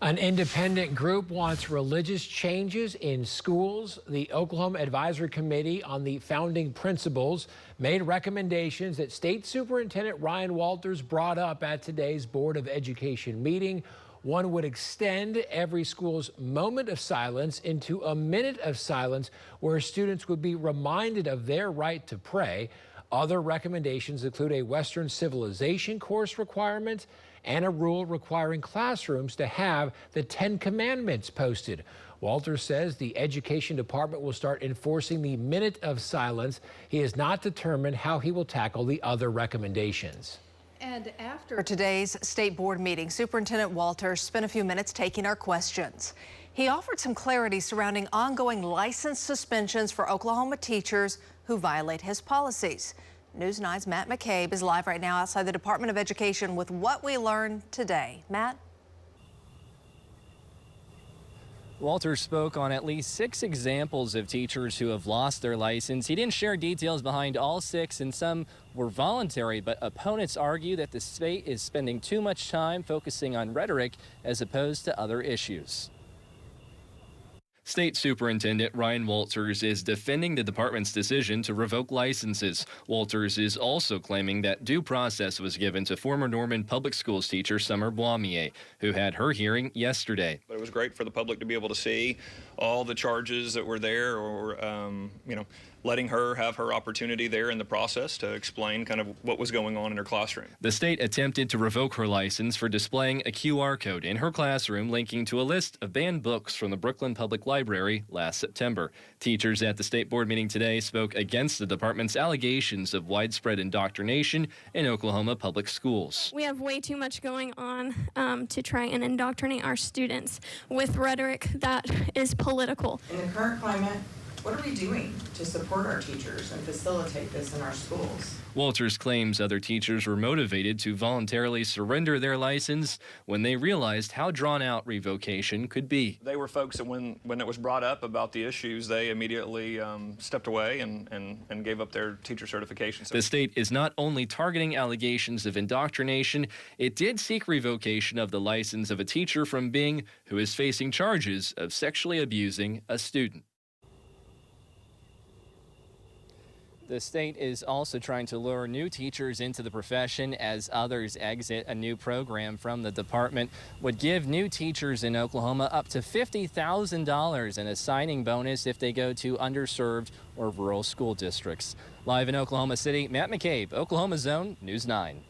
An independent group wants religious changes in schools. The Oklahoma Advisory Committee on the Founding Principles made recommendations that State Superintendent Ryan Walters brought up at today's Board of Education meeting. One would extend every school's moment of silence into a minute of silence, where students would be reminded of their right to pray. Other recommendations include a Western civilization course requirement and a rule requiring classrooms to have the 10 Commandments posted. Walters says the Education Department will start enforcing the minute of silence. He has not determined how he will tackle the other recommendations. And after today's state board meeting, Superintendent Walters spent a few minutes taking our questions. He offered some clarity surrounding ongoing license suspensions for Oklahoma teachers who violate his policies. News 9's Matt McCabe is live right now outside the Department of Education with what we learned today. Matt? Walters spoke on at least 6 examples of teachers who have lost their license. He didn't share details behind all 6, and some were voluntary, but opponents argue that the state is spending too much time focusing on rhetoric as opposed to other issues. State Superintendent Ryan Walters is defending the department's decision to revoke licenses. Walters is also claiming that due process was given to former Norman Public Schools teacher Summer Blamier, who had her hearing yesterday. But it was great for the public to be able to see all the charges that were there, or letting her have her opportunity there in the process to explain kind of what was going on in her classroom. The state attempted to revoke her license for displaying a QR code in her classroom linking to a list of banned books from the Brooklyn Public Library last September. Teachers at the state board meeting today spoke against the department's allegations of widespread indoctrination in Oklahoma public schools. We have way too much going on to try and indoctrinate our students with rhetoric that is political. In the current climate, what are we doing to support our teachers and facilitate this in our schools? Walters claims other teachers were motivated to voluntarily surrender their license when they realized how drawn out revocation could be. They were folks that when it was brought up about the issues, they immediately stepped away and gave up their teacher certifications. The state is not only targeting allegations of indoctrination, it did seek revocation of the license of a teacher from Bing who is facing charges of sexually abusing a student. The state is also trying to lure new teachers into the profession as others exit. A new program from the department would give new teachers in Oklahoma up to $50,000 and a signing bonus if they go to underserved or rural school districts. Live in Oklahoma City, Matt McCabe, Oklahoma Zone, News 9.